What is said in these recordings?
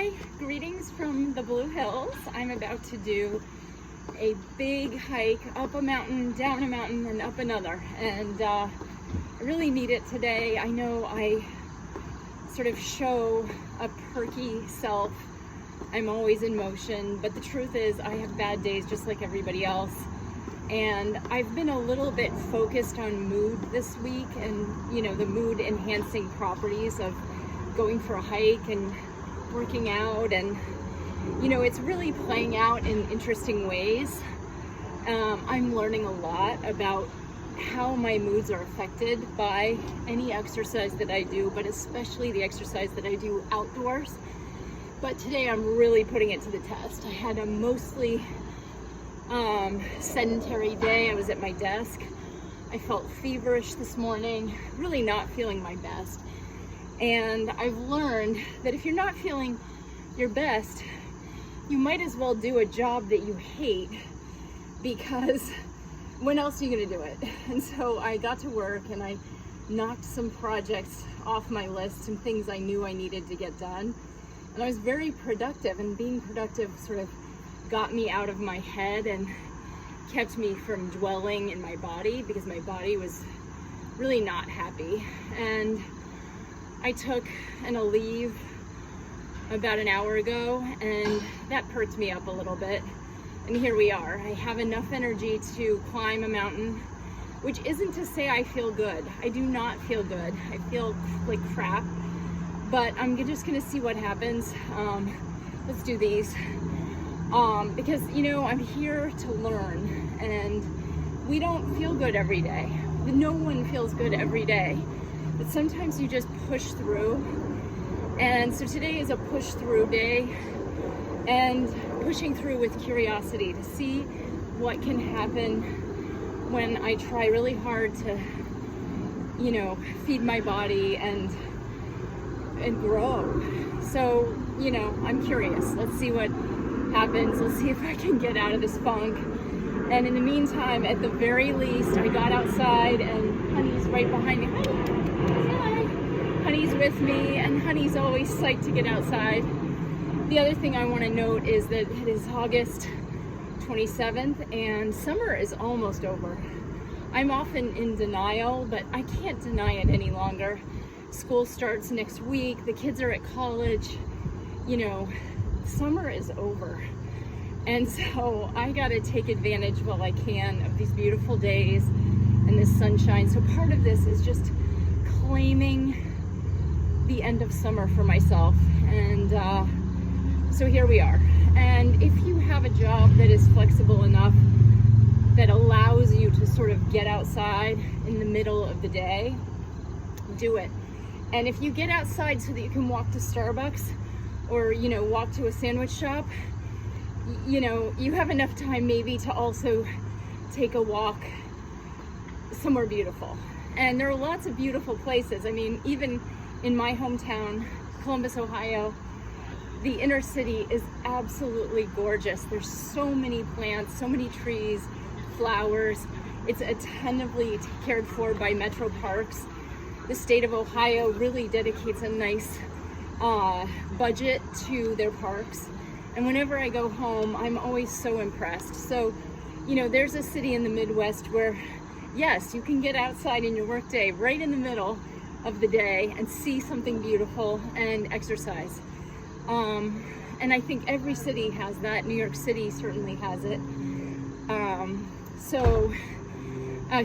Hi, greetings from the Blue Hills. I'm about to do a big hike up a mountain, down a mountain, and up another. And I really need it today. I know I sort of show a perky self. I'm always in motion, but the truth is I have bad days just like everybody else. And I've been a little bit focused on mood this week and, you know, the mood enhancing properties of going for a hike and working out, and you know, it's really playing out in interesting ways. I'm learning a lot about how my moods are affected by any exercise that I do, but especially the exercise that I do outdoors. But today I'm really putting it to the test. I had a mostly sedentary day. I was at my desk. I felt feverish this morning, really not feeling my best. And I've learned that if you're not feeling your best, you might as well do a job that you hate, because when else are you gonna do it? And so I got to work and I knocked some projects off my list, some things I knew I needed to get done. And I was very productive, and being productive sort of got me out of my head and kept me from dwelling in my body, because my body was really not happy. And I took an Aleve about an hour ago, and that perked me up a little bit. And here we are. I have enough energy to climb a mountain, which isn't to say I feel good. I do not feel good. I feel like crap, but I'm just gonna see what happens. Let's do these. Because, you know, I'm here to learn, and we don't feel good every day. No one feels good every day. But sometimes you just push through. And so today is a push through day, and pushing through with curiosity to see what can happen when I try really hard to, you know, feed my body and grow. So, you know, I'm curious. Let's see what happens. Let's see if I can get out of this funk. And in the meantime, at the very least, I got outside, and Honey's right behind me. Hi. Honey's with me, and Honey's always psyched to get outside. The other thing I want to note is that it is August 27th, and summer is almost over. I'm often in denial, but I can't deny it any longer. School starts next week. The kids are at college. You know, summer is over. And so I got to take advantage while I can of these beautiful days and this sunshine. So part of this is just claiming the end of summer for myself. And so here we are. And if you have a job that is flexible enough that allows you to sort of get outside in the middle of the day, do it. And if you get outside so that you can walk to Starbucks or, you know, walk to a sandwich shop, you know, you have enough time maybe to also take a walk somewhere beautiful. And there are lots of beautiful places. I mean, even in my hometown, Columbus, Ohio, the inner city is absolutely gorgeous. There's so many plants, so many trees, flowers. It's attentively cared for by Metro Parks. The state of Ohio really dedicates a nice budget to their parks. And whenever I go home, I'm always so impressed. So, you know, there's a city in the Midwest where, yes, you can get outside in your workday right in the middle of the day and see something beautiful and exercise. And I think every city has that. New York City certainly has it.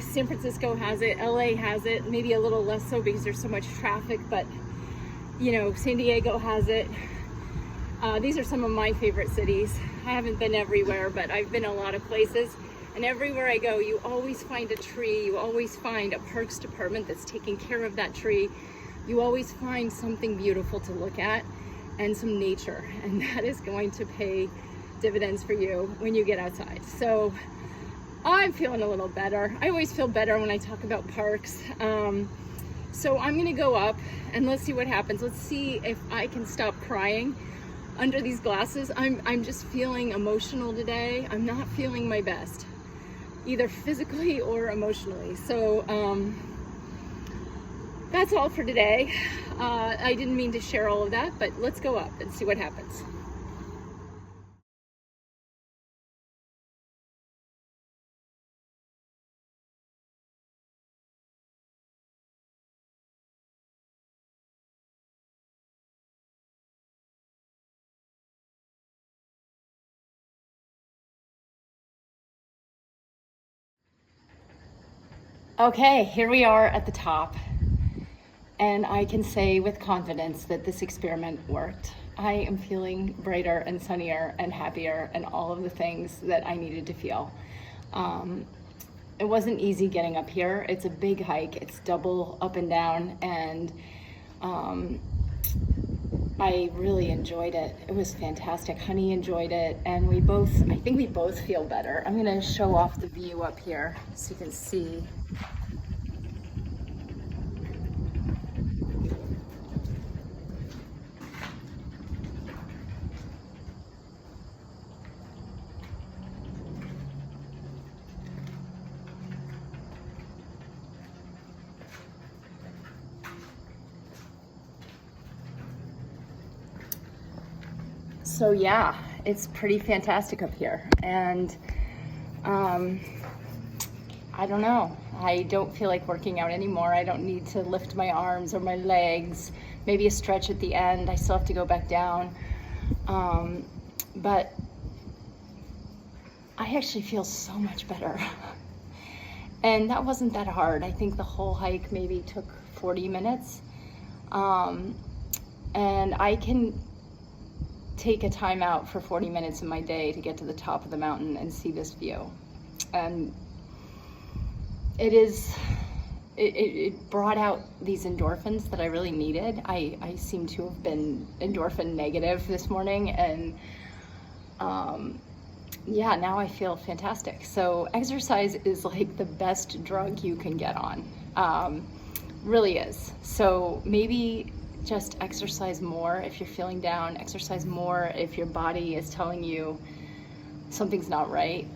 San Francisco has it. LA has it. Maybe a little less so because there's so much traffic, but, you know, San Diego has it. These are some of my favorite cities. I haven't been everywhere, but I've been a lot of places. And everywhere I go, you always find a tree. You always find a parks department that's taking care of that tree. You always find something beautiful to look at and some nature. And that is going to pay dividends for you when you get outside. So I'm feeling a little better. I always feel better when I talk about parks. So I'm gonna go up and let's see what happens. Let's see if I can stop crying under these glasses. I'm just feeling emotional today. I'm not feeling my best, either physically or emotionally. So that's all for today. I didn't mean to share all of that, but let's go up and see what happens. Okay, here we are at the top, and I can say with confidence that this experiment worked. I am feeling brighter and sunnier and happier and all of the things that I needed to feel. It wasn't easy getting up here. It's a big hike. It's double up and down, and I really enjoyed it. It was fantastic. Honey enjoyed it, and I think we both feel better. I'm gonna show off the view up here so you can see. So yeah, it's pretty fantastic up here, and I don't know, I don't feel like working out anymore. I don't need to lift my arms or my legs, maybe a stretch at the end. I still have to go back down, but I actually feel so much better. And that wasn't that hard. I think the whole hike maybe took 40 minutes, and I can take a time out for 40 minutes in my day to get to the top of the mountain and see this view. And it brought out these endorphins that I really needed. I seem to have been endorphin negative this morning, and yeah, now I feel fantastic. So exercise is like the best drug you can get on, really is. So maybe just exercise more if you're feeling down, exercise more if your body is telling you something's not right,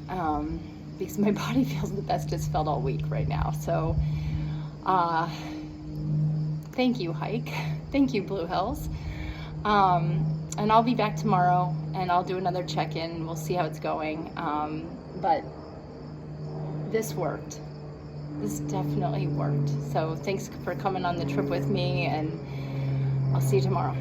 because my body feels the best it's felt all week right now. So thank you, hike. Thank you, Blue Hills. And I'll be back tomorrow and I'll do another check-in. We'll see how it's going. But this worked. This definitely worked. So thanks for coming on the trip with me, and I'll see you tomorrow.